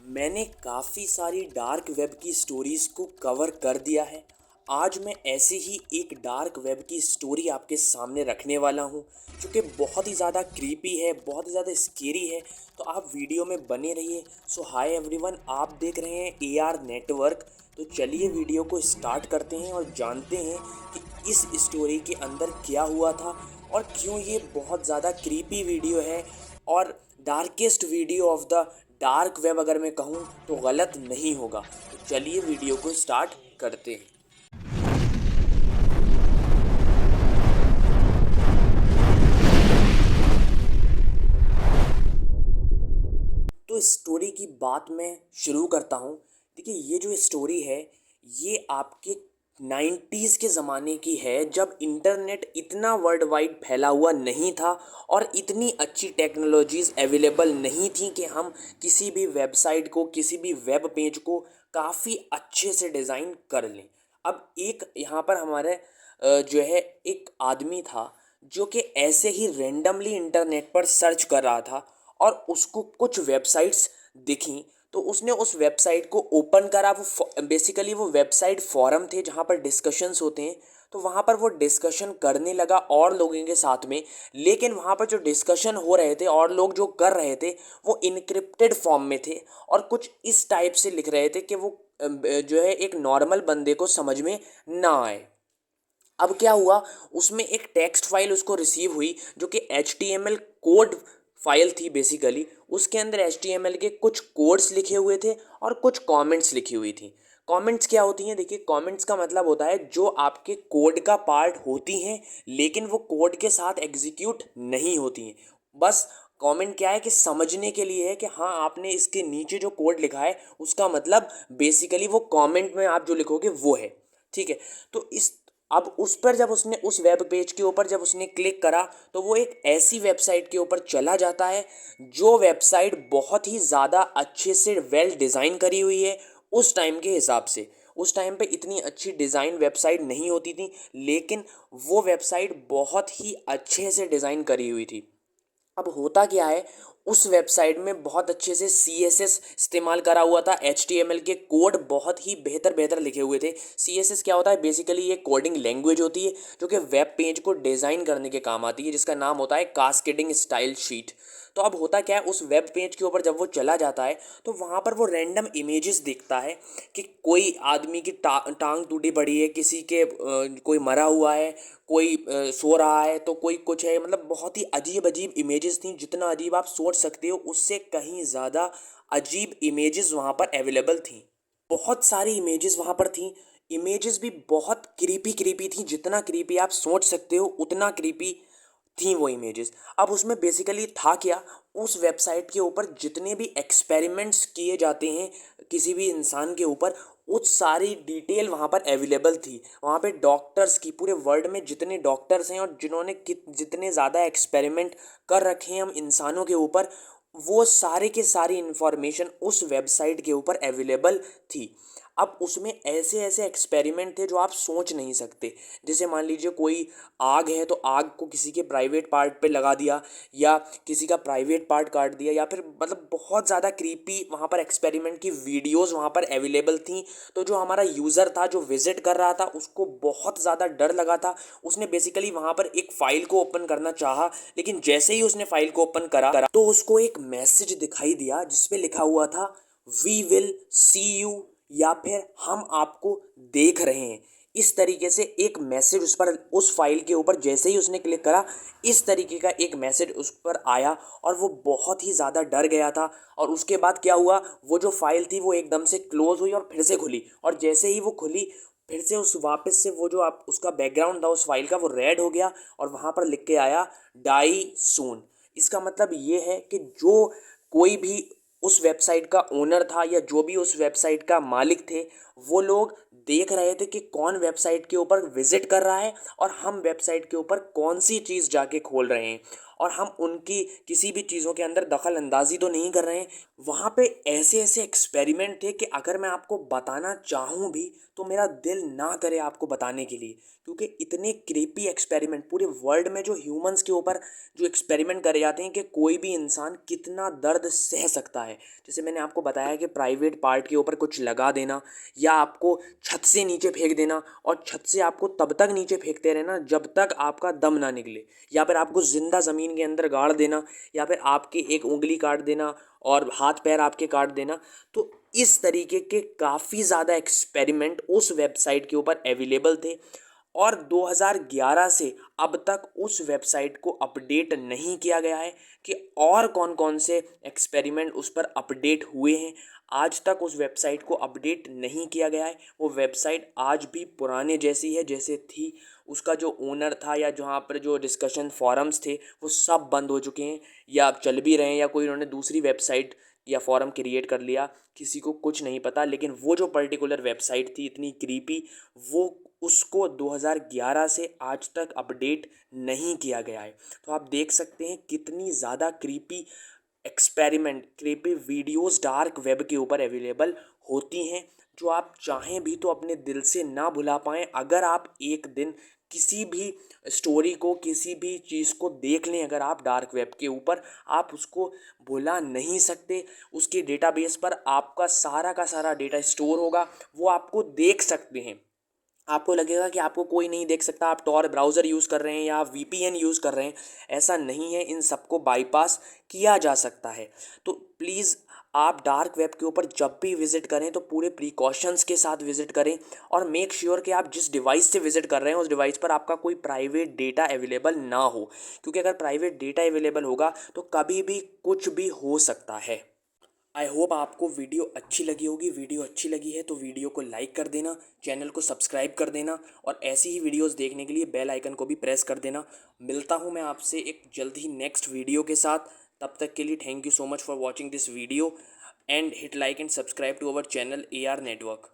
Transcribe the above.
मैंने काफ़ी सारी डार्क वेब की स्टोरीज़ को कवर कर दिया है। आज मैं ऐसे ही एक डार्क वेब की स्टोरी आपके सामने रखने वाला हूँ, जो कि बहुत ही ज़्यादा क्रीपी है, बहुत ही ज़्यादा स्केरी है। तो आप वीडियो में बने रहिए। सो हाय एवरीवन, आप देख रहे हैं AR नेटवर्क। तो चलिए वीडियो को स्टार्ट करते हैं और जानते हैं कि इस स्टोरी के अंदर क्या हुआ था और क्यों ये बहुत ज़्यादा क्रीपी वीडियो है और darkest video of the dark web अगर मैं कहूँ तो गलत नहीं होगा। तो चलिए वीडियो को स्टार्ट करते हैं। तो स्टोरी की बात मैं शुरू करता हूँ। देखिए, ये जो स्टोरी है ये आपके 90s के ज़माने की है, जब इंटरनेट इतना वर्ल्ड वाइड फैला हुआ नहीं था और इतनी अच्छी टेक्नोलॉजीज़ अवेलेबल नहीं थी कि हम किसी भी वेबसाइट को, किसी भी वेब पेज को काफ़ी अच्छे से डिज़ाइन कर लें। अब एक यहाँ पर हमारे जो है एक आदमी था जो कि ऐसे ही रेंडमली इंटरनेट पर सर्च कर रहा था और उसको कुछ वेबसाइट्स दिखीं। तो उसने उस वेबसाइट को ओपन करा। वो बेसिकली वो वेबसाइट फोरम थे जहाँ पर डिस्कशंस होते हैं। तो वहाँ पर वो डिस्कशन करने लगा और लोगों के साथ में। लेकिन वहाँ पर जो डिस्कशन हो रहे थे और लोग जो कर रहे थे वो इनक्रिप्टेड फॉर्म में थे और कुछ इस टाइप से लिख रहे थे कि वो जो है एक नॉर्मल बंदे को समझ में ना आए। अब क्या हुआ, उसमें एक टेक्स्ट फाइल उसको रिसीव हुई जो कि HTML कोड फाइल थी। बेसिकली उसके अंदर HTML के कुछ कोड्स लिखे हुए थे और कुछ कमेंट्स लिखी हुई थी। कमेंट्स क्या होती हैं? देखिए, कमेंट्स का मतलब होता है जो आपके कोड का पार्ट होती हैं लेकिन वो कोड के साथ एग्जीक्यूट नहीं होती हैं। बस कमेंट क्या है कि समझने के लिए है कि हाँ, आपने इसके नीचे जो कोड लिखा है उसका मतलब बेसिकली वो कमेंट में आप जो लिखोगे वो है। ठीक है। तो इस अब उस पर जब उसने उस वेब पेज के ऊपर जब उसने क्लिक करा तो वो एक ऐसी वेबसाइट के ऊपर चला जाता है जो वेबसाइट बहुत ही ज़्यादा अच्छे से वेल डिज़ाइन करी हुई है उस टाइम के हिसाब से। उस टाइम पे इतनी अच्छी डिज़ाइन वेबसाइट नहीं होती थी, लेकिन वो वेबसाइट बहुत ही अच्छे से डिज़ाइन करी हुई थी। अब होता क्या है, उस वेबसाइट में बहुत अच्छे से CSS इस्तेमाल करा हुआ था। HTML के कोड बहुत ही बेहतर बेहतर लिखे हुए थे। CSS क्या होता है? बेसिकली ये कोडिंग लैंग्वेज होती है जो कि वेब पेज को डिज़ाइन करने के काम आती है, जिसका नाम होता है कास्केडिंग स्टाइल शीट। तो अब होता क्या है, उस वेब पेज के ऊपर जब वो चला जाता है तो वहाँ पर वो रैंडम इमेजेस देखता है कि कोई आदमी की टांग टूटी पड़ी है, किसी के कोई मरा हुआ है, कोई सो रहा है, तो कोई कुछ है। मतलब बहुत ही अजीब अजीब इमेजेस थी। जितना अजीब आप सोच सकते हो उससे कहीं ज़्यादा अजीब इमेजेस वहाँ पर अवेलेबल थी। बहुत सारी इमेजेस वहाँ पर थी। इमेजेस भी बहुत क्रीपी क्रीपी थी। जितना क्रीपी आप सोच सकते हो उतना क्रीपी थी वो इमेजेस। अब उसमें बेसिकली था क्या, उस वेबसाइट के ऊपर जितने भी एक्सपेरिमेंट्स किए जाते हैं किसी भी इंसान के ऊपर, उस सारी डिटेल वहाँ पर अवेलेबल थी। वहाँ पे डॉक्टर्स की, पूरे वर्ल्ड में जितने डॉक्टर्स हैं और जिन्होंने जितने ज़्यादा एक्सपेरिमेंट कर रखे हैं हम इंसानों के ऊपर, वो सारे के सारी इन्फॉर्मेशन उस वेबसाइट के ऊपर अवेलेबल थी। अब उसमें ऐसे ऐसे एक्सपेरिमेंट थे जो आप सोच नहीं सकते। जैसे मान लीजिए कोई आग है तो आग को किसी के प्राइवेट पार्ट पे लगा दिया, या किसी का प्राइवेट पार्ट काट दिया, या फिर मतलब बहुत ज़्यादा क्रीपी वहाँ पर एक्सपेरिमेंट की वीडियोज़ वहाँ पर अवेलेबल थी। तो जो हमारा यूज़र था जो विजिट कर रहा था उसको बहुत ज़्यादा डर लगा था। उसने बेसिकली वहाँ पर एक फ़ाइल को ओपन करना चाहा, लेकिन जैसे ही उसने फ़ाइल को ओपन करा तो उसको एक मैसेज दिखाई दिया जिस पे लिखा हुआ था, वी विल सी यू, या फिर हम आपको देख रहे हैं। इस तरीके से एक मैसेज उस पर, उस फाइल के ऊपर जैसे ही उसने क्लिक करा, इस तरीके का एक मैसेज उस पर आया और वो बहुत ही ज़्यादा डर गया था। और उसके बाद क्या हुआ, वो जो फाइल थी वो एकदम से क्लोज हुई और फिर से खुली, और जैसे ही वो खुली फिर से उस वापस से वो जो आप उसका बैकग्राउंड था उस फाइल का वो रेड हो गया और वहाँ पर लिख के आया, डाई सून। इसका मतलब ये है कि जो कोई भी उस वेबसाइट का ओनर था या जो भी उस वेबसाइट का मालिक थे, वो लोग देख रहे थे कि कौन वेबसाइट के ऊपर विजिट कर रहा है और हम वेबसाइट के ऊपर कौन सी चीज़ जाके खोल रहे हैं। और हम उनकी किसी भी चीज़ों के अंदर दखल अंदाजी तो नहीं कर रहे हैं। वहाँ पे ऐसे ऐसे एक्सपेरिमेंट थे कि अगर मैं आपको बताना चाहूँ भी तो मेरा दिल ना करे आपको बताने के लिए, क्योंकि इतने क्रीपी एक्सपेरिमेंट पूरे वर्ल्ड में जो ह्यूमंस के ऊपर जो एक्सपेरिमेंट करे जाते हैं कि कोई भी इंसान कितना दर्द सह सकता है। जैसे मैंने आपको बताया कि प्राइवेट पार्ट के ऊपर कुछ लगा देना, या आपको छत से नीचे फेंक देना और छत से आपको तब तक नीचे फेंकते रहना जब तक आपका दम ना निकले, या फिर आपको ज़िंदा ज़मीन के अंदर गाड़ देना, या फिर आपकी एक उंगली काट देना और हाथ पैर आपके काट देना। तो इस तरीके के काफ़ी ज़्यादा एक्सपेरिमेंट उस वेबसाइट के ऊपर अवेलेबल थे, और 2011 से अब तक उस वेबसाइट को अपडेट नहीं किया गया है कि और कौन कौन से एक्सपेरिमेंट उस पर अपडेट हुए हैं। आज तक उस वेबसाइट को अपडेट नहीं किया गया है। वो वेबसाइट आज भी पुराने जैसी है जैसे थी। उसका जो ओनर था या जहाँ पर जो डिस्कशन फोरम्स थे वो सब बंद हो चुके हैं, या चल भी रहे हैं, या कोई उन्होंने दूसरी वेबसाइट या फॉरम क्रिएट कर लिया, किसी को कुछ नहीं पता। लेकिन वो जो पर्टिकुलर वेबसाइट थी इतनी क्रीपी, वो उसको 2011 से आज तक अपडेट नहीं किया गया है। तो आप देख सकते हैं कितनी ज़्यादा creepy experiment, creepy videos dark web के ऊपर अवेलेबल होती हैं, जो आप चाहें भी तो अपने दिल से ना भुला पाएँ। अगर आप एक दिन किसी भी स्टोरी को, किसी भी चीज़ को देख लें अगर आप डार्क वेब के ऊपर, आप उसको भुला नहीं सकते। उसके डेटाबेस पर आपका सारा का सारा डेटा स्टोर होगा, वो आपको देख सकते हैं। आपको लगेगा कि आपको कोई नहीं देख सकता, आप टॉर ब्राउज़र यूज़ कर रहे हैं या आप वीपीएन यूज़ कर रहे हैं, ऐसा नहीं है। इन सबको बाईपास किया जा सकता है। तो प्लीज़ आप डार्क वेब के ऊपर जब भी विज़िट करें तो पूरे प्रिकॉशंस के साथ विज़िट करें, और मेक श्योर कि आप जिस डिवाइस से विज़िट कर रहे हैं उस डिवाइस पर आपका कोई प्राइवेट डेटा अवेलेबल ना हो, क्योंकि अगर प्राइवेट डेटा अवेलेबल होगा तो कभी भी कुछ भी हो सकता है। आई होप आपको वीडियो अच्छी लगी होगी। वीडियो अच्छी लगी है तो वीडियो को लाइक कर देना, चैनल को सब्सक्राइब कर देना, और ऐसी ही वीडियोस देखने के लिए बेल आइकन को भी प्रेस कर देना। मिलता हूँ मैं आपसे एक जल्द ही नेक्स्ट वीडियो के साथ। तब तक के लिए thank you so much for watching this video, and hit like and subscribe to our channel AR network.